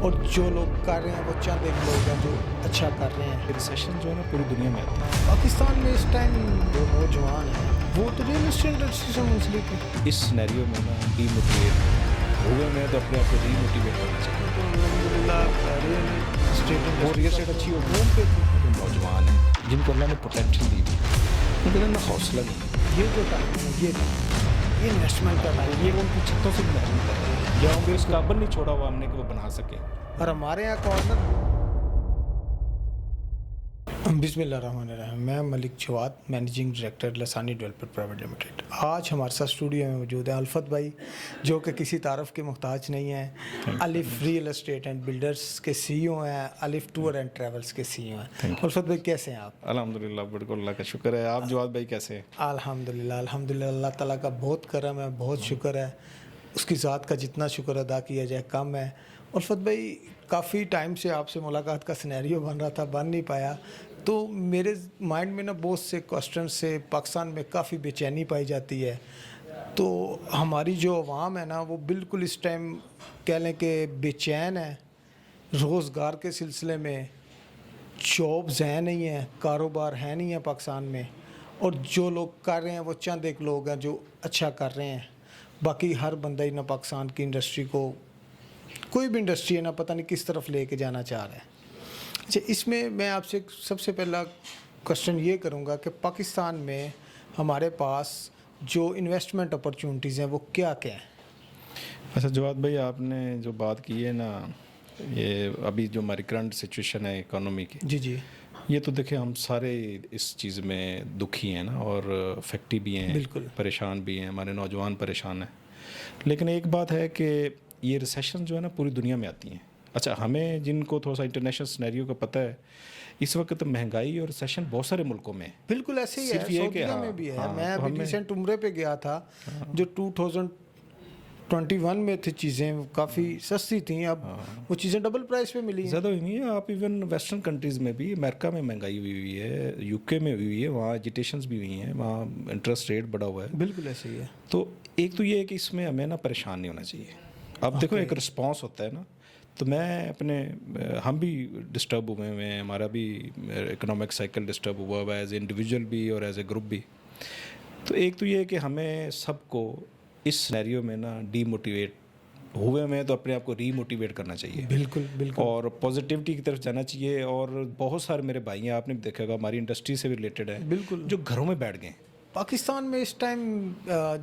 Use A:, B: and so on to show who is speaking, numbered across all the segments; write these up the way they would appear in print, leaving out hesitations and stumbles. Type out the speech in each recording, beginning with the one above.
A: اور جو لوگ کر رہے ہیں وہ چند ایک لوگ ہیں جو اچھا کر رہے ہیں.
B: ریسیشن جو ہے نا پوری دنیا میں آتا ہے.
A: پاکستان میں اس ٹائم جو نوجوان ہیں وہ تو ریئل اسٹیٹ انڈسٹری سے منسلک ہے.
B: اس سینیریو میں نا ڈی موٹیویٹ ہوئے میں تو اپنے آپ کو ری موٹیویٹ کرنا چاہیے.
A: تو الحمدللہ ریئل اسٹیٹ
B: وہ ریئل اسٹیٹ اچھی ہو گوم پہ جو نوجوان ہیں جن کو اللہ نے پوٹینشیل دی تھی ان کے اندر حوصلہ نہیں.
A: یہ جو ٹائم ہے یہ انویسٹمنٹ کا ٹائم.
B: یہ ان کی چھتوں سے بھی محروم کر رہے ہیں یا ان کو اس قابل نہیں چھوڑا ہوا ہم نے کہ وہ بنا سکے.
A: اور ہمارے یہاں کارنر. بسم اللہ الرحمن الرحیم. میں ملک جواد, مینیجنگ ڈائریکٹر لسانی ڈیولپمنٹ پرائیویٹ لمیٹڈ. آج ہمارے ساتھ اسٹوڈیو میں موجود ہیں الفت بھائی جو کہ کسی تعارف کے محتاج نہیں ہیں. الف ریئل اسٹیٹ اینڈ بلڈرز کے سی ای او ہیں, الف ٹور اینڈ ٹریولز کے سی ای او ہیں. الفت بھائی کیسے ہیں آپ؟
B: الحمدللہ بالکل اللہ کا شکر ہے. آپ جواد بھائی کیسے ہیں؟
A: الحمدللہ اللہ تعالیٰ کا بہت کرم ہے, بہت شکر ہے. اس کی ذات کا جتنا شکر ادا کیا جائے کم ہے. الفت بھائی کافی ٹائم سے آپ سے ملاقات کا سینیریو بن رہا تھا, بن نہیں پایا. تو میرے مائنڈ میں نا بہت سے کوسچن سے پاکستان میں کافی بے چینی پائی جاتی ہے. تو ہماری جو عوام ہے نا وہ بالکل اس ٹائم کہہ لیں کہ بے چین ہے. روزگار کے سلسلے میں جابز ہیں نہیں ہیں, کاروبار ہے نہیں ہے پاکستان میں, اور جو لوگ کر رہے ہیں وہ چند ایک لوگ ہیں جو اچھا کر رہے ہیں. باقی ہر بندہ ہی نا پاکستان کی انڈسٹری کو, کوئی بھی انڈسٹری ہے نا, پتہ نہیں کس طرف لے کے جانا چاہ رہا ہے. اچھا, اس میں آپ سے سب سے پہلا کوسچن یہ کروں گا کہ پاکستان میں ہمارے پاس جو انویسٹمنٹ اپرچونٹیز ہیں وہ کیا کیا ہیں؟
B: اچھا جواد بھائی, آپ نے جو بات کی ہے نا, یہ ابھی جو ہماری کرنٹ سچویشن ہے اکانومی کی,
A: جی
B: یہ تو دیکھیں ہم سارے اس چیز میں دکھی ہیں نا, اور افیکٹی بھی ہیں,
A: بالکل
B: پریشان بھی ہیں, ہمارے نوجوان پریشان ہیں. لیکن ایک بات ہے کہ یہ ریسیشن جو ہے نا پوری دنیا میں آتی ہیں. اچھا, ہمیں جن کو تھوڑا سا انٹرنیشنل سینیریو کا پتہ ہے, اس وقت مہنگائی اور ریسیشن بہت سارے ملکوں میں
A: بالکل ایسے ہی ہے. سعودیہ میں بھی ہے. میں ابھی ریسنٹ عمرے پہ گیا تھا, جو 2021 میں تھی چیزیں کافی سستی تھیں, اب وہ چیزیں ڈبل پرائس پہ ملی ہیں.
B: زیادہ ہوئی نہیں ہے. آپ ایون ویسٹرن کنٹریز میں بھی, امریکہ میں مہنگائی ہوئی ہے, یو کے میں ہوئی ہے, وہاں ایجیٹیشنز بھی ہوئی ہیں, وہاں انٹرسٹ ریٹ بڑا ہوا ہے.
A: بالکل ایسے ہی ہے.
B: تو ایک تو یہ ہے کہ اس میں ہمیں نا پریشان نہیں ہونا چاہیے. اب دیکھو ایک رسپانس ہوتا ہے نا, تو میں اپنے, ہم بھی ڈسٹرب ہوئے ہیں, ہمارا بھی اکنامک سائیکل ڈسٹرب ہوا ہوا ہے, ایز اے انڈیویجول بھی اور ایز اے گروپ بھی. تو ایک تو یہ ہے کہ ہمیں سب کو اس سینیریو میں نا ڈی موٹیویٹ ہوئے میں تو اپنے آپ کو ری موٹیویٹ کرنا چاہیے.
A: بالکل
B: اور پازیٹیوٹی کی طرف جانا چاہیے. اور بہت سارے میرے بھائی ہیں, آپ نے بھی دیکھا ہوگا, ہماری انڈسٹری سے بھی ریلیٹڈ ہے,
A: بالکل,
B: جو گھروں میں بیٹھ گئے ہیں.
A: پاکستان میں اس ٹائم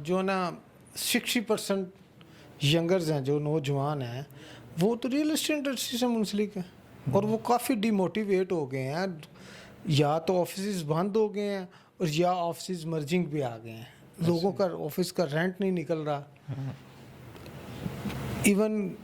A: جو نا 60% ینگرز ہیں, جو نوجوان ہیں, وہ تو ریئل اسٹیٹ انڈسٹری سے منسلک ہیں, اور وہ کافی ڈی موٹیویٹ ہو گئے ہیں. یا تو آفیسز بند ہو گئے ہیں, اور یا آفیسز مرجنگ بھی آ گئے ہیں. لوگوں کا آفس کا رینٹ نہیں نکل رہا, ایون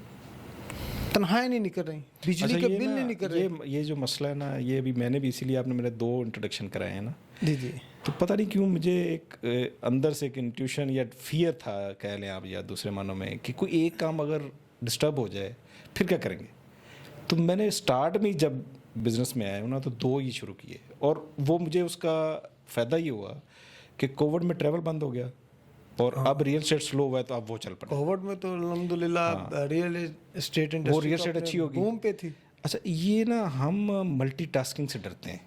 A: تنخواہیں نہیں نکل رہی, بجلی کے بل نہیں نکل رہے.
B: یہ جو مسئلہ ہے نا, یہ ابھی میں نے بھی, اسی لیے آپ نے میرے 2 انٹروڈکشن کرائے ہیں نا.
A: جی
B: تو پتہ نہیں کیوں مجھے ایک اندر سے ایک انٹیوشن یا فیئر تھا, کہہ لیں آپ, یا دوسرے معنوں میں, کہ کوئی ایک کام اگر ڈسٹرب ہو جائے پھر کیا کریں گے. تو میں نے اسٹارٹ میں جب بزنس میں آیا ہوں نا, تو 2 ہی شروع کیے, اور وہ مجھے اس کا فائدہ یہ ہوا کہ کووڈ میں ٹریول بند ہو گیا, اور اب ریئل اسٹیٹ سلو ہوا ہے, تو اب وہ چل پڑا.
A: کووڈ میں تو الحمدللہ ریئل اسٹیٹ انڈسٹری,
B: وہ ریئل اسٹیٹ اچھی ہوگی,
A: بوم پہ تھی.
B: اچھا, یہ نا ہم ملٹی ٹاسکنگ سے ڈرتے ہیں,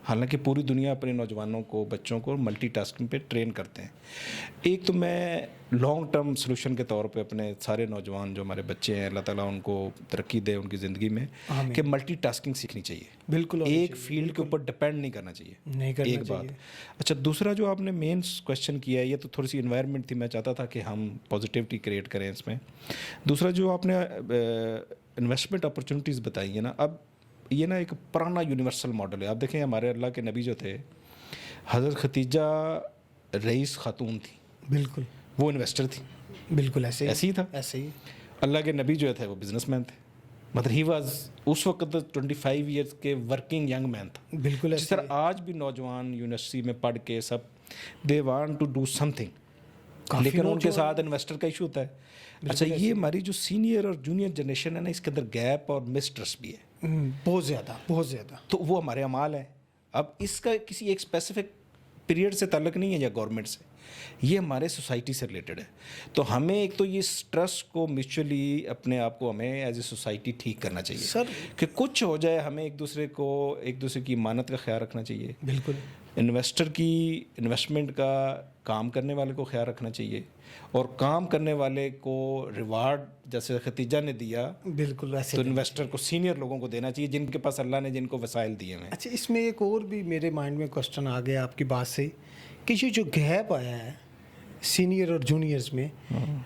B: حالانکہ پوری دنیا اپنے نوجوانوں کو, بچوں کو ملٹی ٹاسکنگ پہ ٹرین کرتے ہیں. ایک تو میں لانگ ٹرم سلوشن کے طور پہ اپنے سارے نوجوان جو ہمارے بچے ہیں, اللہ تعالیٰ ان کو ترقی دے ان کی زندگی میں, کہ ملٹی ٹاسکنگ سیکھنی چاہیے.
A: بالکل,
B: ایک فیلڈ کے اوپر ڈپینڈ نہیں کرنا چاہیے, ایک بات. اچھا, دوسرا جو آپ نے مین کویشچن کیا ہے, یہ تو تھوڑی سی انوائرمنٹ تھی, میں چاہتا تھا کہ ہم پازیٹیوٹی کریٹ کریں اس میں. دوسرا جو آپ نے انویسٹمنٹ اپرچونیٹیز بتائی ہیں نا, اب یہ نا ایک پرانا یونیورسل ماڈل ہے. آپ دیکھیں ہمارے اللہ کے نبی جو تھے, حضرت ختیجہ رئیس خاتون تھی,
A: بالکل
B: وہ انویسٹر تھی.
A: بالکل ایسے
B: ہی تھا.
A: ایسے ہی
B: اللہ کے نبی جو تھے وہ بزنس مین تھے, مطلب ہی واز اس وقت 25 ایئرس کے ورکنگ ینگ مین تھا.
A: بالکل
B: جس طرح آج بھی نوجوان یونیورسٹی میں پڑھ کے سب دے وانٹ ٹو ڈو سم تھنگ, لیکن ان کے ساتھ انویسٹر کا ایشو ہوتا ہے. اچھا, یہ ہماری جو سینئر اور جونیئر جنریشن ہے نا, اس کے اندر گیپ اور مسٹرسٹ بھی ہے
A: بہت زیادہ.
B: تو وہ ہمارے اعمال ہیں. اب اس کا کسی ایک اسپیسیفک پیریڈ سے تعلق نہیں ہے یا گورنمنٹ سے, یہ ہمارے سوسائٹی سے ریلیٹڈ ہے. تو ہمیں ایک تو یہ ٹرسٹ کو میوچولی اپنے آپ کو ہمیں ایز اے سوسائٹی ٹھیک کرنا چاہیے
A: سر
B: کہ کچھ ہو جائے ہمیں ایک دوسرے کی امانت کا خیال رکھنا چاہیے.
A: بالکل.
B: انویسٹر کی انویسٹمنٹ کا کام کرنے والے کو خیال رکھنا چاہیے, اور کام کرنے والے کو ریوارڈ جیسے ختیجہ نے دیا
A: بالکل ویسے
B: تو انویسٹر کو سینئر لوگوں کو دینا چاہیے جن کے پاس اللہ نے جن کو وسائل دیے ہیں.
A: اچھا, اس میں ایک اور بھی میرے مائنڈ میں کوشچن آ گیا آپ کی بات سے کہ یہ جو گیپ آیا ہے سینئر اور جونیئرز میں,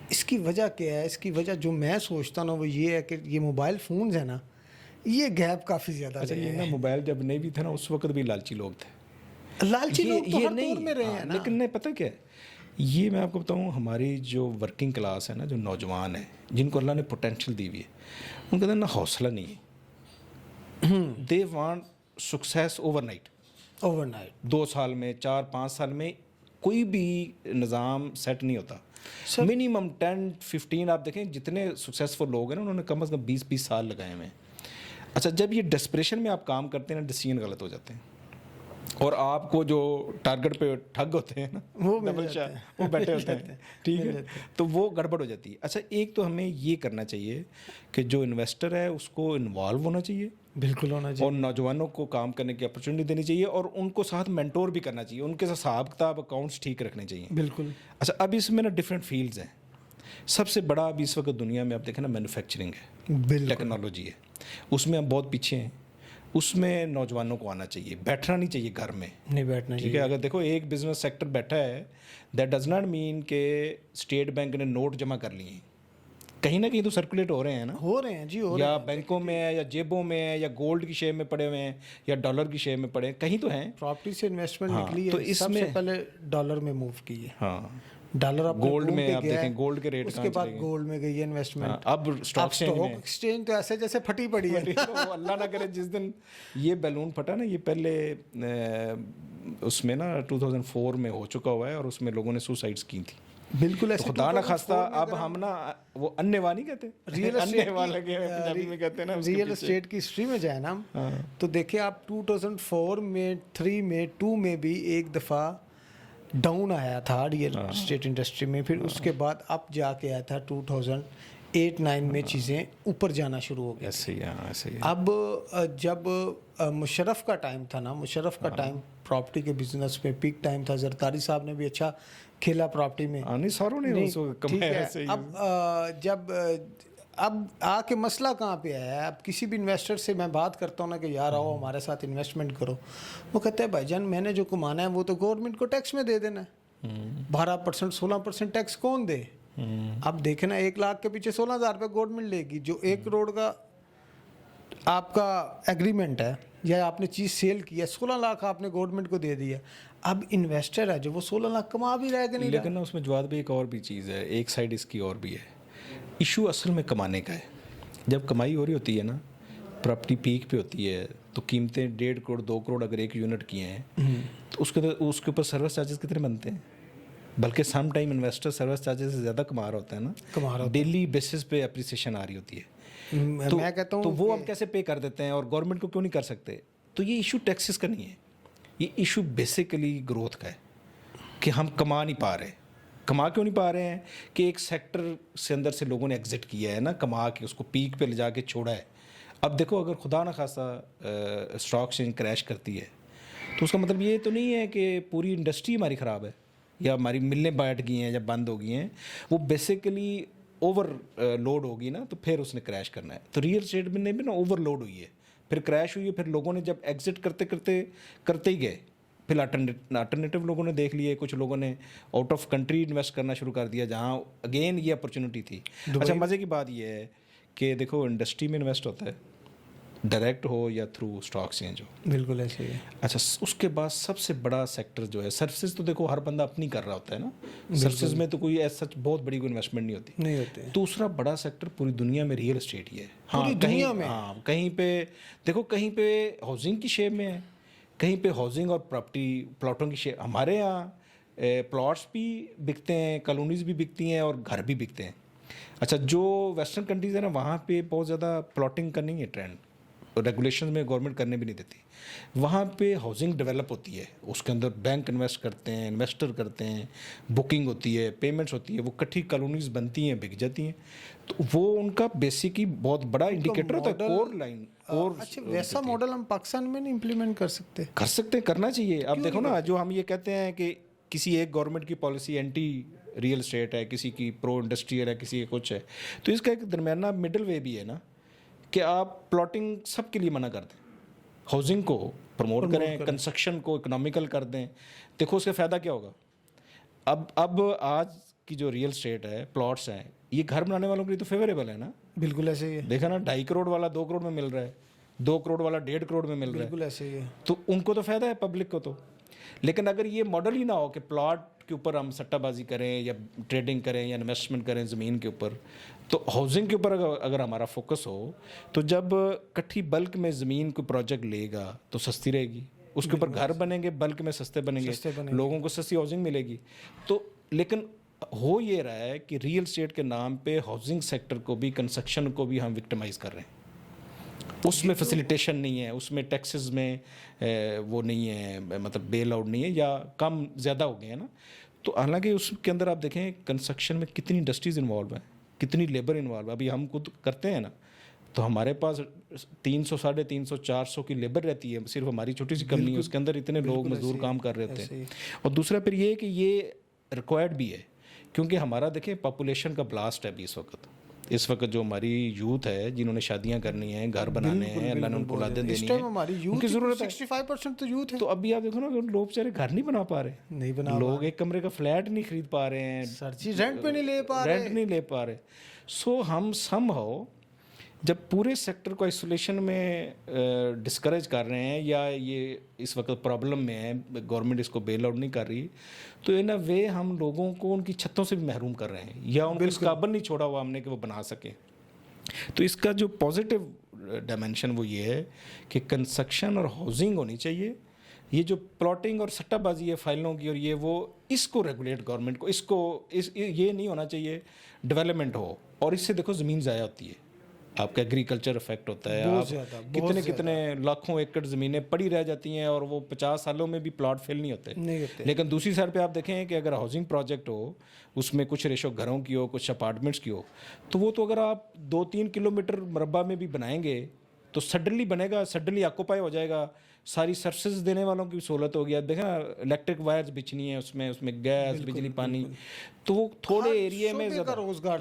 A: اس کی وجہ کیا ہے؟ اس کی وجہ جو میں سوچتا ہوں وہ یہ ہے کہ یہ موبائل فونز ہیں نا, یہ گیپ کافی زیادہ.
B: اچھا, یہ نا موبائل جب نہیں بھی تھا نا اس وقت بھی لالچی لوگ تھے.
A: لالچی لوگ تو ہر دور میں رہے ہیں نا.
B: لیکن نہیں, پتہ کیا ہے, یہ میں آپ کو بتاؤں, ہماری جو ورکنگ کلاس ہے نا, جو نوجوان ہیں جن کو اللہ نے پوٹینشیل دی ہوئی ہے, ان کے اندر نا حوصلہ نہیں ہے. They want success over night. 2 سال میں 4-5 سال میں کوئی بھی نظام سیٹ نہیں ہوتا. منیمم 10-15 آپ دیکھیں جتنے سکسیزفل لوگ ہیں نا انہوں نے کم از کم 20 سال لگائے ہوئے ہیں. اچھا, جب یہ ڈسپریشن میں آپ کام کرتے ہیں نا, ڈیسیژن غلط ہو جاتے ہیں, اور آپ کو جو ٹارگٹ پہ ٹھگ ہوتے ہیں نا وہ بیٹھے ہوتے ہیں, ٹھیک ہے, تو وہ گڑبڑ ہو جاتی ہے. اچھا, ایک تو ہمیں یہ کرنا چاہیے کہ جو انویسٹر ہے اس کو انوالو ہونا چاہیے,
A: بالکل ہونا چاہیے,
B: اور نوجوانوں کو کام کرنے کی اپرچونیٹی دینی چاہیے, اور ان کو ساتھ مینٹور بھی کرنا چاہیے, ان کے ساتھ حساب کتاب اکاؤنٹس ٹھیک رکھنے چاہیے.
A: بالکل.
B: اچھا, اب اس میں نا ڈفرینٹ فیلڈز ہیں. سب سے بڑا اب اس وقت دنیا میں آپ دیکھیں نا مینوفیکچرنگ ہے, ٹیکنالوجی ہے, اس میں ہم بہت پیچھے ہیں. اس میں نوجوانوں کو آنا چاہیے, بیٹھنا نہیں چاہیے گھر میں,
A: نہیں بیٹھنا,
B: ٹھیک ہے. اگر دیکھو ایک بزنس سیکٹر بیٹھا ہے, دیٹ ڈز ناٹ مین کہ اسٹیٹ بینک نے نوٹ جمع کر لیے ہیں, کہیں نہ کہیں تو سرکولیٹ ہو رہے ہیں نا,
A: ہو رہے ہیں جی,
B: یا بینکوں میں ہے, یا جیبوں میں ہے, یا گولڈ کی شے میں پڑے ہوئے ہیں, یا ڈالر کی شے میں پڑے ہیں, کہیں تو ہیں.
A: پراپرٹی سے انویسٹمنٹ نکلی ہے,
B: تو اس
A: سب
B: میں
A: سے پہلے ڈالر میں موو کی ہے.
B: ہاں,
A: ڈالر اب
B: گولڈ میں آپ دیکھیں گولڈ کے ریٹ
A: اس کے بعد گولڈ میں گئی ہے انویسٹمنٹ.
B: اب اسٹاک
A: ایکسچینج تو ایسے جیسے پھٹی پڑی ہے.
B: اللہ نہ کرے جس دن یہ بیلون پھٹا نا, یہ پہلے اس میں نا 2004 میں ہو چکا ہوا ہے, اور اس میں لوگوں نے سوسائڈس کی تھی.
A: بالکل ایسے,
B: خدا نہ خواستہ اب ہم نا وہ اننے وا نہیں کہتے,
A: ریئل اسٹیٹ کی ہسٹری میں جائیں نا تو دیکھیں آپ 2004 میں 3 میں 2 میں بھی ایک دفعہ ڈاؤن آیا تھا ریئل اسٹیٹ انڈسٹری میں, پھر اس کے بعد اب جا کے آیا تھا 2008-9 میں چیزیں اوپر جانا شروع ہو گئی. اب جب مشرف کا ٹائم تھا نا, مشرف کا ٹائم پراپرٹی کے بزنس میں پیک ٹائم تھا. زرداری صاحب نے بھی اچھا کھیلا پراپرٹی میں, ٹھیک ہے. اب جب اب آ کے مسئلہ کہاں پہ آیا ہے, اب کسی بھی انویسٹر سے میں بات کرتا ہوں نا کہ یار آؤ ہمارے ساتھ انویسٹمنٹ کرو, وہ کہتے ہیں بھائی جان میں نے جو کمانا ہے وہ تو گورنمنٹ کو ٹیکس میں دے دینا ہے. 12% 16% ٹیکس کون دے؟ اب دیکھیں نا 1 لاکھ کے پیچھے 16,000 روپے گورنمنٹ لے گی. جو 1 کروڑ کا آپ کا ایگریمنٹ ہے یا آپ نے چیز سیل کی ہے, 16 لاکھ آپ نے گورنمنٹ کو دے دیا. اب انویسٹر ہے جو وہ 16 لاکھ کما بھی رہے گا نہیں.
B: لیکن نا اس میں جواد بھی ایک اور بھی چیز ہے, ایک سائڈ اس کی اور بھی ہے. ایشو اصل میں کمانے کا ہے. جب کمائی ہو رہی ہوتی ہے نا, پراپرٹی پیک پہ ہوتی ہے, تو قیمتیں 1.5 کروڑ 2 کروڑ اگر ایک یونٹ کیے ہیں, تو اس کے اوپر سروس چارجز کتنے بنتے ہیں؟ بلکہ some time investor service charges سے زیادہ کما رہا ہوتا ہے نا, ڈیلی بیسس پہ اپریسیشن آ رہی ہوتی ہے.
A: میں کہتا ہوں
B: تو وہ ہم کیسے پے کر دیتے ہیں, اور گورنمنٹ کو کیوں نہیں کر سکتے؟ تو یہ ایشو ٹیکسز کا نہیں ہے, یہ ایشو بیسیکلی گروتھ کا ہے کہ ہم کما نہیں پا رہے. کما کیوں نہیں پا رہے ہیں؟ کہ ایک سیکٹر سے اندر سے لوگوں نے ایگزٹ کیا ہے نا, کما کے اس کو پیک پہ لے جا کے چھوڑا ہے. اب دیکھو اگر خدا نہ خاصا اسٹاک ایکسچینج کریش کرتی ہے تو اس کا مطلب یہ تو نہیں ہے کہ پوری انڈسٹری ہماری خراب ہے یا ہماری ملیں بیٹھ گئی ہیں یا بند ہو گئی ہیں. وہ بیسیکلی اوور لوڈ ہوگی نا, تو پھر اس نے کریش کرنا ہے. تو ریئل اسٹیٹ میں بھی نا اوور لوڈ ہوئی ہے, پھر کریش ہوئی ہے, پھر لوگوں نے جب ایگزٹ کرتے ہی گئے, پھر الٹرنیٹیو لوگوں نے دیکھ لیے, کچھ لوگوں نے آؤٹ آف کنٹری انویسٹ کرنا شروع کر دیا جہاں اگین یہ اپرچونیٹی تھی. اچھا, مزے کی بات یہ ہے کہ دیکھو انڈسٹری میں انویسٹ ہوتا ہے, ڈائریکٹ ہو یا تھرو اسٹاک ایکسچینج ہو.
A: بالکل ایسے ہی ہے.
B: اچھا, اس کے بعد سب سے بڑا سیکٹر جو ہے سروسز, تو دیکھو ہر بندہ اپنی کر رہا ہوتا ہے نا, سروسز میں تو کوئی ایسا بہت بڑی کوئی انویسٹمنٹ نہیں ہوتی. دوسرا بڑا سیکٹر پوری دنیا میں ریئل اسٹیٹ ہی ہے.
A: پوری دنیا میں
B: کہیں پہ دیکھو, کہیں پہ ہاؤسنگ کی شیپ میں ہے, کہیں پہ ہاؤسنگ اور پلاٹوں کی شیپ. ہمارے یہاں پلاٹس بھی بکتے ہیں, کالونیز بھی بکتی ہیں, اور گھر بھی بکتے ہیں. اچھا, جو ویسٹرن کنٹریز ہیں نا وہاں پہ بہت زیادہ پلاٹنگ کا نہیں ہے ٹرینڈ, ریگولیشن میں گورنمنٹ کرنے بھی نہیں دیتی. وہاں پہ ہاؤسنگ ڈیولپ ہوتی ہے, اس کے اندر بینک انویسٹ کرتے ہیں, انویسٹر کرتے ہیں, بکنگ ہوتی ہے, پیمنٹس ہوتی ہے, وہ کٹھی کالونیز بنتی ہیں, بک جاتی ہیں. تو وہ ان کا بیسکلی بہت بڑا انڈیکیٹر ہوتا ہے, کور لائن.
A: اچھا ویسا ماڈل ہم پاکستان میں نہیں امپلیمنٹ کر سکتے؟
B: کر سکتے ہیں, کرنا چاہیے. اب دیکھو نا, جو ہم یہ کہتے ہیں کہ کسی ایک گورنمنٹ کی پالیسی اینٹی ریئل اسٹیٹ ہے, کسی کی پرو انڈسٹریل ہے, کسی کا کچھ ہے, تو اس کا ایک درمیانہ مڈل وے بھی ہے نا, کہ آپ پلاٹنگ سب کے لیے منع کر دیں, ہاؤسنگ کو پروموٹ کریں, کنسٹرکشن کو اکنامیکل کر دیں. دیکھو اس کا فائدہ کیا ہوگا. اب آج کی جو ریئل اسٹیٹ ہے, پلاٹس ہیں, یہ گھر بنانے والوں کے لیے تو فیوریبل ہے نا.
A: بالکل ایسے ہی ہے.
B: دیکھا نا, 2.5 کروڑ والا 2 کروڑ میں مل رہا ہے, 2 کروڑ والا 1.5 کروڑ میں مل رہا ہے.
A: بالکل ایسے ہی ہے.
B: تو ان کو تو فائدہ ہے, پبلک کو تو. لیکن اگر یہ ماڈل ہی نہ ہو کہ پلاٹ کے اوپر ہم سٹہ بازی کریں یا ٹریڈنگ کریں یا انویسٹمنٹ کریں زمین کے اوپر, تو ہاؤسنگ کے اوپر اگر ہمارا فوکس ہو, تو جب کٹھی بلک میں زمین کو پروجیکٹ لے گا تو سستی رہے گی, اس کے اوپر گھر بنیں گے بلک میں سستے بنیں گے, لوگوں کو سستی ہاؤسنگ ملے گی. تو لیکن ہو یہ رہا ہے کہ ریئل اسٹیٹ کے نام پہ ہاؤسنگ سیکٹر کو بھی, کنسٹرکشن کو بھی ہم وکٹمائز کر رہے ہیں. اس میں فیسیلیٹیشن نہیں ہے, اس میں ٹیکسز میں وہ نہیں ہے, مطلب بیل آؤٹ نہیں ہے, یا کم زیادہ ہو گئے ہیں نا. تو حالانکہ اس کے اندر آپ دیکھیں کنسٹرکشن میں کتنی انڈسٹریز انوالو ہیں, کتنی لیبر انوالو ہے. ابھی ہم خود کرتے ہیں نا, تو ہمارے پاس 300 350 400 کی لیبر رہتی ہے, صرف ہماری چھوٹی سی کمپنی ہے, اس کے اندر اتنے لوگ مزدور کام کر رہے ہوتے ہیں. اور دوسرا پھر یہ کہ یہ ریکوائرڈ بھی ہے, کیونکہ ہمارا دیکھیں پاپولیشن کا بلاسٹ ہے ابھی اس وقت جو ہماری یوتھ ہے, جنہوں نے شادیاں کرنی ہیں, گھر بنانے ہیں, اللہ نے ان کو اولادیں دینی ہیں, ان کی ضرورت ہے.
A: 65% تو یوتھ ہے.
B: تو ابھی آپ دیکھو نا, لوگ بیچارے گھر نہیں بنا پا رہے,
A: نہیں بنا,
B: لوگ ایک کمرے کا فلیٹ نہیں خرید پا رہے ہیں,
A: رینٹ پہ نہیں لے پا رہے.
B: سو ہم سم ہو جب پورے سیکٹر کو آئسولیشن میں ڈسکریج کر رہے ہیں, یا یہ اس وقت پرابلم میں ہے, گورنمنٹ اس کو بیل آؤٹ نہیں کر رہی, تو ان اے وے ہم لوگوں کو ان کی چھتوں سے بھی محروم کر رہے ہیں, یا ان کو اس قابل نہیں چھوڑا ہوا ہم نے کہ وہ بنا سکیں. تو اس کا جو پازیٹیو ڈائمینشن وہ یہ ہے کہ کنسٹرکشن اور ہاؤسنگ ہونی چاہیے. یہ جو پلاٹنگ اور سٹہ بازی ہے فائلوں کی, اور یہ وہ, اس کو ریگولیٹ گورنمنٹ کو, یہ نہیں ہونا چاہیے ڈیولپمنٹ ہو. اور اس سے دیکھو زمین ضائع ہوتی ہے, آپ کا ایگریکلچر افیکٹ ہوتا ہے, آپ کتنے لاکھوں ایکڑ زمینیں پڑی رہ جاتی ہیں, اور وہ 50 سالوں میں بھی پلاٹ فل نہیں ہوتے. لیکن دوسری سائڈ پہ آپ دیکھیں کہ اگر ہاؤسنگ پروجیکٹ ہو, اس میں کچھ ریشو گھروں کی ہو, کچھ اپارٹمنٹس کی ہو, تو وہ تو اگر آپ 2-3 کلومیٹر مربع میں بھی بنائیں گے تو سڈنلی بنے گا, سڈنلی آکوپائی ہو جائے گا, ساری سروسز دینے والوں کی سہولت ہوگی. اب دیکھیں نا, الیکٹرک وائرز بچنی ہیں, اس میں گیس, بجلی, پانی, تو وہ تھوڑے ایریے میں زیادہ.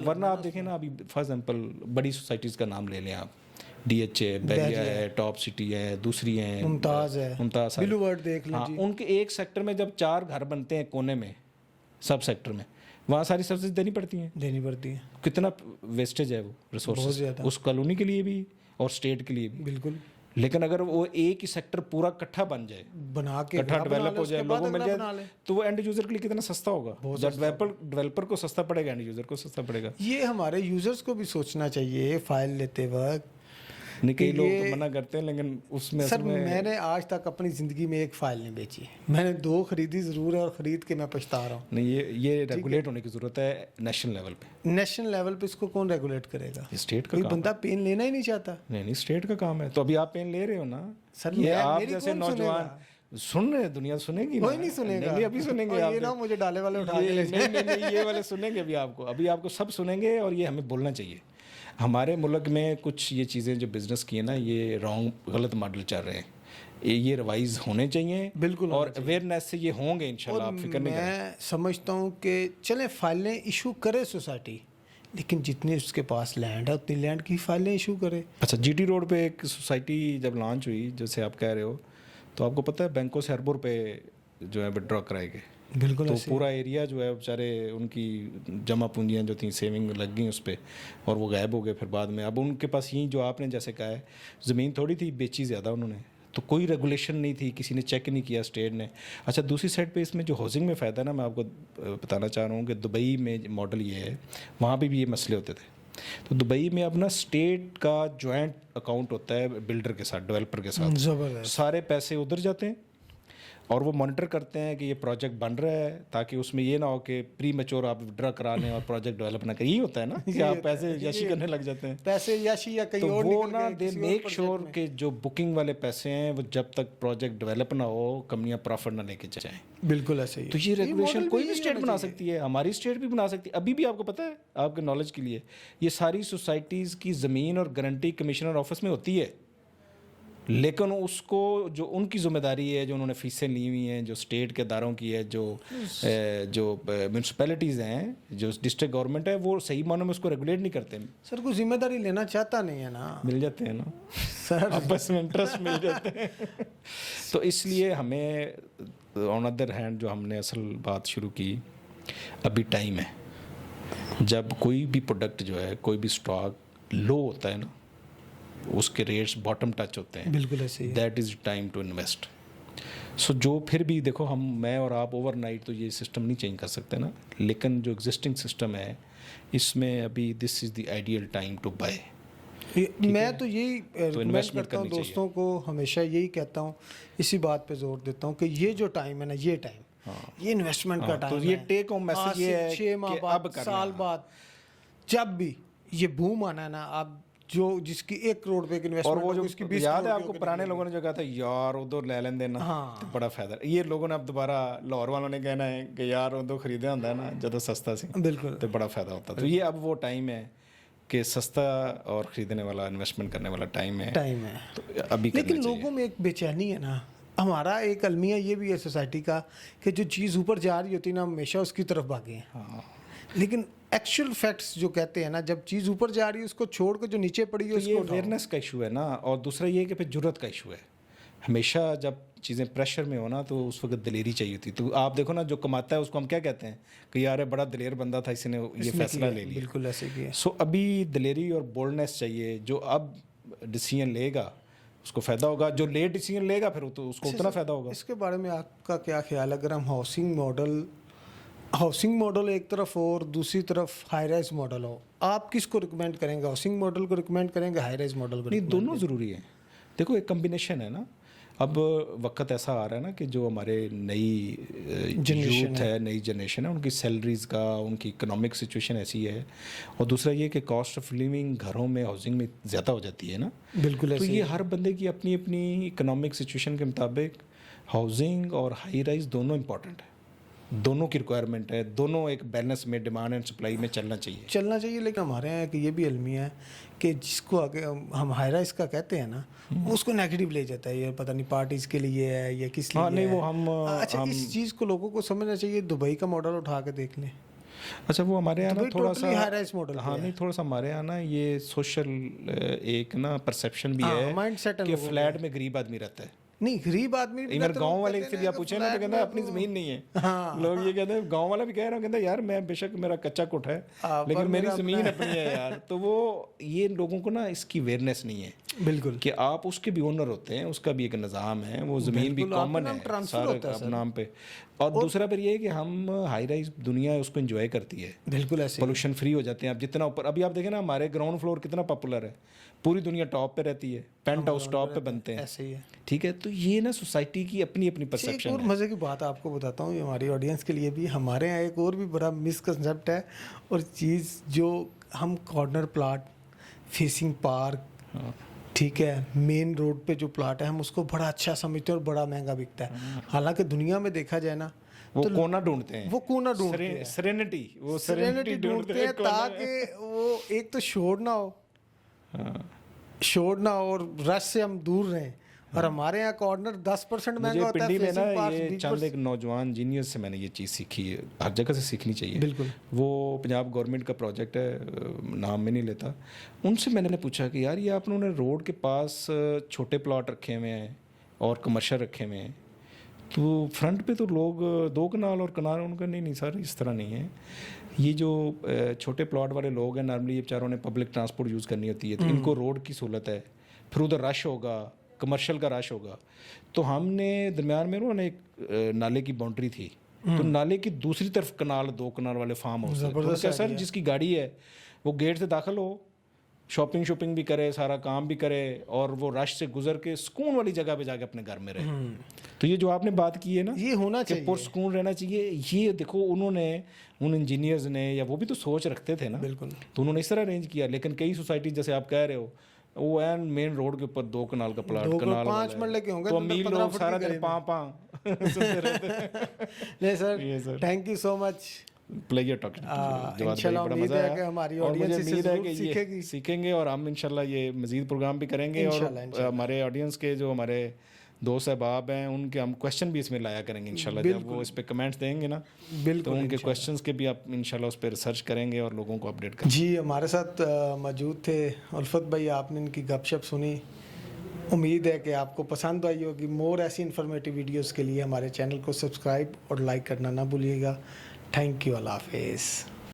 B: ورنہ آپ دیکھیں نا, ابھی فار ایگزامپل بڑی سوسائٹیز کا نام لے لیں آپ, ڈی ایچ ہے, بیریا ہے, ٹاپ سٹی ہے, دوسری ہیں
A: ممتاز ہے, بلو ورڈ دیکھ لیں.
B: ان کے ایک سیکٹر میں جب 4 گھر بنتے ہیں کونے میں, سب سیکٹر میں, وہاں ساری سروسز دینی پڑتی ہیں. کتنا ویسٹیج ہے وہ ریسورسز, اس کالونی کے لیے بھی اور اسٹیٹ کے لیے بھی.
A: بالکل.
B: لیکن اگر وہ ایک ہی سیکٹر پورا کٹھا بن جائے,
A: بنا کے
B: کٹھا ڈیولپ ہو جائے, لوگوں مل جائے, تو وہ اینڈ یوزر کے لیے کتنا سستا ہوگا. ڈیولپر کو سستا پڑے گا, اینڈ یوزر کو سستا پڑے گا.
A: یہ ہمارے یوزرز کو بھی سوچنا چاہیے فائل لیتے وقت.
B: نہیں, کئی لوگ تو منع کرتے ہیں, لیکن اس میں
A: سر میں نے آج تک اپنی زندگی میں ایک فائل نہیں بیچی. میں نے 2 خریدی ضرور ہے, اور خرید کے میں پچھتا رہا ہوں.
B: نہیں, یہ ریگولیٹ ہونے کی ضرورت ہے نیشنل لیول پہ.
A: نیشنل لیول پہ اس کو کون ریگولیٹ کرے گا؟
B: اسٹیٹ کا
A: کوئی بندہ پین لینا ہی نہیں چاہتا.
B: نہیں, اسٹیٹ کا کام ہے. تو ابھی آپ پین لے رہے ہو نا
A: سر,
B: یہ آپ جیسے نوجوان سن رہے ہیں, دنیا سنے گی,
A: کوئی نہیں سنے گا.
B: ابھی سنیں گے آپ,
A: یہ نہ مجھے ڈالے والے اٹھا کے.
B: نہیں, یہ والے سنیں گے ابھی آپ کو سب سنیں گے, اور یہ ہمیں بولنا چاہیے. ہمارے ملک میں کچھ یہ چیزیں جو بزنس کی ہیں نا, یہ غلط ماڈل چل رہے ہیں, یہ ریوائز ہونے چاہیے.
A: بالکل.
B: اور اویئرنیس سے یہ ہوں گے انشاءاللہ, آپ فکر نہیں کریں.
A: میں سمجھتا ہوں کہ چلیں فائلیں ایشو کرے سوسائٹی, لیکن جتنی اس کے پاس لینڈ ہے اتنی لینڈ کی فائلیں ایشو کرے.
B: اچھا, جی ٹی روڈ پہ ایک سوسائٹی جب لانچ ہوئی, جیسے آپ کہہ رہے ہو, تو آپ کو پتہ ہے بینکوں سے اربوں روپے جو ہے وڈرا کرائے گئے.
A: بالکل.
B: تو پورا ایریا جو ہے بیچارے, ان کی جمع پونجیاں جو تھیں سیونگ لگ گئیں اس پہ, اور وہ غائب ہو گئے پھر بعد میں. اب ان کے پاس یہیں جو آپ نے جیسے کہا ہے, زمین تھوڑی تھی, بیچی زیادہ انہوں نے, تو کوئی ریگولیشن نہیں تھی, کسی نے چیک نہیں کیا اسٹیٹ نے. اچھا, دوسری سائڈ پہ اس میں جو ہاؤسنگ میں فائدہ ہے نا, میں آپ کو بتانا چاہ رہا ہوں کہ دبئی میں ماڈل یہ ہے, وہاں پہ بھی یہ مسئلے ہوتے تھے. تو دبئی میں اپنا اسٹیٹ کا جوائنٹ اکاؤنٹ ہوتا ہے بلڈر کے ساتھ, ڈیولپر کے ساتھ, سارے پیسے ادھر جاتے ہیں, اور وہ مانیٹر کرتے ہیں کہ یہ پروجیکٹ بن رہا ہے تاکہ اس میں یہ نہ ہو کہ پری میچور آپ ودرا کرا لیں اور پروجیکٹ ڈیولپ نہ کریں. یہی ہوتا ہے نا کہ آپ پیسے یاشی کرنے لگ جاتے ہیں,
A: پیسے یاشی یا کہیں اور
B: وہ نا دے میک شیور کہ جو بکنگ والے پیسے ہیں وہ جب تک پروجیکٹ ڈیولپ نہ ہو کمپنیاں پروفٹ نہ لے کے جائیں.
A: بالکل ایسے ہی.
B: تو یہ ریگولیشن کوئی بھی اسٹیٹ بنا سکتی ہے, ہماری اسٹیٹ بھی بنا سکتی ہے. ابھی بھی آپ کو پتہ ہے, آپ کے نالج کے لیے, یہ ساری سوسائٹیز کی زمین اور گارنٹی کمشنر آفس میں ہوتی ہے, لیکن اس کو جو ان کی ذمہ داری ہے, جو انہوں نے فیسیں لی ہوئی ہیں, جو اسٹیٹ کے اداروں کی ہے, جو میونسپلٹیز ہیں, جو ڈسٹرکٹ گورنمنٹ ہے, وہ صحیح معنوں میں اس کو ریگولیٹ نہیں کرتے.
A: سر کوئی ذمہ داری لینا چاہتا نہیں ہے نا,
B: مل جاتے ہیں نا
A: سر
B: آپس میں انٹرسٹ مل جاتے ہیں. تو اس لیے ہمیں آن ادر ہینڈ جو ہم نے اصل بات شروع کی, ابھی ٹائم ہے. جب کوئی بھی پروڈکٹ جو ہے, کوئی بھی اسٹاک لو ہوتا ہے نا, اس کے ریٹس باٹم ٹچ ہوتے ہیں,
A: بالکل ایسے ہی.
B: That is time to invest. So جو پھر بھی دیکھو, میں اور آپ اوور نائٹ تو یہ سسٹم نہیں چینج کر سکتے نا, لیکن جو ایگزسٹنگ سسٹم ہے اس میں ابھی this is the ideal time to buy.
A: میں تو یہی ریکمینڈ کرتا ہوں دوستوں کو, ہمیشہ یہی کہتا ہوں, اسی بات پہ زور دیتا ہوں کہ یہ جو ٹائم ہے نا, یہ ٹائم, یہ انویسٹمنٹ کا ٹائم ہے.
B: یہ ٹیک ہوم میسج یہ ہے
A: 6 ماہ بعد, سال بعد, جب بھی یہ بوم آنا ہے نا, آپ جو جس کی 1 کروڑ روپے کی انویسٹمنٹ,
B: اور وہ جو یاد ہے آپ کو پرانے لوگوں نے جو کہا تھا یار ادھر لے لیں دینا, تو بڑا فائدہ. یہ لوگوں نے اب دوبارہ لاہور والوں نے کہنا ہے کہ یار ادھر خریدے ہوتا ہے نا جدو سستا سی,
A: بالکل,
B: تو بڑا فائدہ ہوتا. تو یہ اب وہ ٹائم ہے کہ سستا اور خریدنے والا, انویسٹمنٹ کرنے والا ٹائم ہے.
A: تو
B: ابھی
A: لیکن لوگوں میں ایک بے چینی ہے نا. ہمارا ایک المیہ یہ بھی ہے سوسائٹی کا کہ جو چیز اوپر جا رہی ہوتی ہے نا, ہمیشہ اس کی طرف بھاگے ہیں. لیکن ایکچوئل فیکٹس جو کہتے ہیں نا, جب چیز اوپر جا رہی ہے اس کو چھوڑ کے جو نیچے پڑی ہے اس کو
B: اویئرنیس کا ایشو ہے نا. اور دوسرا یہ کہ پھر جرت کا ایشو ہے. ہمیشہ جب چیزیں پریشر میں ہو نا تو اس وقت دلیری چاہیے ہوتی. تو آپ دیکھو نا, جو کماتا ہے اس کو ہم کیا کہتے ہیں کہ یار بڑا دلیر بندہ تھا, اس نے یہ فیصلہ لے لیا.
A: بالکل ایسے ہی ہے.
B: سو ابھی دلیری اور بولڈنیس چاہیے. جو اب ڈیسیژن لے گا اس کو فائدہ ہوگا, جو لیٹ ڈیسیژن لے گا پھر تو اس کو اتنا فائدہ ہوگا.
A: اس کے بارے میں آپ کا کیا خیال ہے؟ اگر ہم ہاؤسنگ ماڈل ایک طرف اور دوسری طرف ہائی رائز ماڈل ہو, آپ کس کو ریکمینڈ کریں گے؟ ہاؤسنگ ماڈل کو ریکمینڈ کریں گے, ہائی رائز ماڈل کو؟
B: نہیں, دونوں ضروری ہیں. دیکھو ایک کمبینیشن ہے نا. اب وقت ایسا آ رہا ہے نا کہ جو ہمارے نئی یوتھ ہے, نئی جنریشن ہے, ان کی سیلریز کا, ان کی اکنامک سچویشن ایسی ہے, اور دوسرا یہ کہ کاسٹ آف لیونگ گھروں میں, ہاؤسنگ میں زیادہ ہو جاتی ہے نا.
A: بالکل.
B: تو یہ ہر بندے کی اپنی اپنی اکنامک سچویشن کے مطابق ہاؤسنگ اور ہائی رائز دونوں امپورٹنٹ ہے, دونوں کی ریکوائرمنٹ ہے, دونوں ایک بیلنس میں, ڈیمانڈ اینڈ سپلائی میں چلنا چاہیے.
A: لیکن ہمارے یہاں کہ یہ بھی المیہ ہے کہ جس کو آگے ہم ہائی رائز کا کہتے ہیں نا, اس کو نیگیٹو لے جاتا ہے, یہ پتہ نہیں پارٹیز کے لیے ہے یا کس لیے.
B: نہیں وہ ہم
A: اچھا, اس چیز کو لوگوں کو سمجھنا چاہیے. دبئی کا ماڈل اٹھا کے دیکھ لیں.
B: اچھا, وہ ہمارے یہاں نا تھوڑا سا
A: ہائی رائز ماڈل,
B: ہاں نہیں, تھوڑا سا ہمارے یہاں نا یہ سوشل ایک نا پرسیپشن بھی ہے کہ فلیٹ میں غریب آدمی رہتا ہے.
A: نہیں, غریب آدمی
B: ایون گاؤں والے سے بھی آپ پوچھیں نا تو کہتا ہے اپنی زمین نہیں ہے. لوگ یہ کہتے ہیں, گاؤں والا بھی کہہ رہا ہے, کہتا ہے یار میں بے شک میرا کچا کوٹھ ہے لیکن میری زمین اپنی ہے یار. تو وہ یہ لوگوں کو نا اس کی اویئرنیس نہیں ہے.
A: بالکل,
B: کہ آپ اس کے بھی اونر ہوتے ہیں, اس کا بھی ایک نظام ہے, وہ زمین بھی کامن ہے سارے نام پہ. اور دوسرا پھر یہ ہے کہ ہم ہائی رائز دنیا ہے اس کو انجوائے کرتی ہے.
A: بالکل ایسے
B: پولوشن فری ہو جاتے ہیں. اب جتنا اوپر, ابھی آپ دیکھیں نا ہمارے گراؤنڈ فلور کتنا پاپولر ہے, پوری دنیا ٹاپ پہ رہتی ہے, پینٹ ہاؤس ٹاپ پہ بنتے ہیں.
A: ایسے ہی ہے.
B: ٹھیک ہے, تو یہ نا سوسائٹی کی اپنی اپنی پرسیپشن ہے.
A: اور مزے کی بات آپ کو بتاتا ہوں, یہ ہماری آڈینس کے لیے بھی, ہمارے یہاں ایک اور بھی بڑا مسکنسیپٹ ہے اور چیز, جو ہم کارنر پلاٹ فیسنگ پارک, ٹھیک ہے, مین روڈ پہ جو پلاٹ ہے, ہم اس کو بڑا اچھا سمجھتے ہیں اور بڑا مہنگا بکتا ہے. حالانکہ دنیا میں دیکھا جائے نا,
B: وہ کونا ڈھونڈتے ہیں,
A: وہ کونا ڈھونڈتے ہیں,
B: سرینٹی
A: ڈھونڈتے ہیں تاکہ وہ ایک تو شور نہ ہو, شور نہ ہو, اور رش سے ہم دور رہیں. اور ہمارے یہاں کارنر 10% مہنگا ہوتا ہے.
B: پنڈی میں نا یہ چند ایک نوجوان جینیئرز سے میں نے یہ چیز سیکھی ہے, ہر جگہ سے سیکھنی چاہیے.
A: بالکل.
B: وہ پنجاب گورنمنٹ کا پروجیکٹ ہے, نام میں نہیں لیتا. ان سے میں نے پوچھا کہ یار یہ آپ نے روڈ کے پاس چھوٹے پلاٹ رکھے ہوئے ہیں اور کمرشل رکھے ہوئے ہیں, تو فرنٹ پہ تو لوگ 2 کنال اور کنال, ان کا نہیں سر اس طرح نہیں ہے. یہ جو چھوٹے پلاٹ والے لوگ ہیں نارملی یہ بیچاروں نے پبلک ٹرانسپورٹ یوز کرنی ہوتی ہے, تو ان کو روڈ کی سہولت ہے, پھر ادھر رش ہوگا, کمرشل کا رش ہوگا. تو ہم نے درمیان میں نا ایک نالے کی باؤنڈری تھی, تو نالے کی دوسری طرف کنال, 2 کنال والے فارم ہاؤس ہے. سر جس کی گاڑی ہے وہ گیٹ سے داخل ہو, شاپنگ بھی کرے, سارا کام بھی کرے, اور وہ رش سے گزر کے سکون والی جگہ پہ جا کے اپنے گھر میں رہے. تو یہ جو آپ نے بات کی ہے نا
A: یہ ہونا
B: کہ
A: چاہیے,
B: پرسکون رہنا چاہیے, یہ دیکھو انہوں نے ان انجینئرز نے یا وہ بھی تو سوچ رکھتے تھے نا,
A: بالکل,
B: تو انہوں نے اس طرح ارینج کیا. لیکن کئی سوسائٹی جیسے آپ کہہ رہے ہو وہ این مین روڈ کے اوپر 2 کنال کا پلاٹ, کنال
A: 5 مرلے کے ہوں گے
B: تو امیر لوگ سارا دن پاں سنتے رہتے.
A: نہیں sir, thank you so much.
B: Player talk
A: انشاءاللہ امید ہے کہ ہماری آڈینس اس سے ضرور سیکھے گی,
B: سیکھیں گے, اور ہم انشاءاللہ یہ مزید پروگرام بھی کریں گے, اور ہمارے آڈینس کے جو ہمارے دوست احباب ہیں ان کے ہم کویشچن بھی اس میں لایا کریں گے انشاءاللہ. جب وہ اس پہ کمنٹس دیں گے نا تو ان کے کویشچنس کے بھی آپ انشاءاللہ اس پہ ریسرچ کریں گے اور لوگوں کو اپڈیٹ کریں گے.
A: جی ہمارے ساتھ موجود تھے الفت بھائی, آپ نے ان کی گپ شپ سنی, امید ہے کہ آپ کو پسند آئی ہوگی. مور ایسی انفارمیٹیو ویڈیوز کے لیے ہمارے چینل کو سبسکرائب اور لائک کرنا نہ بھولیے گا. تھینک یو, اللہ حافظ.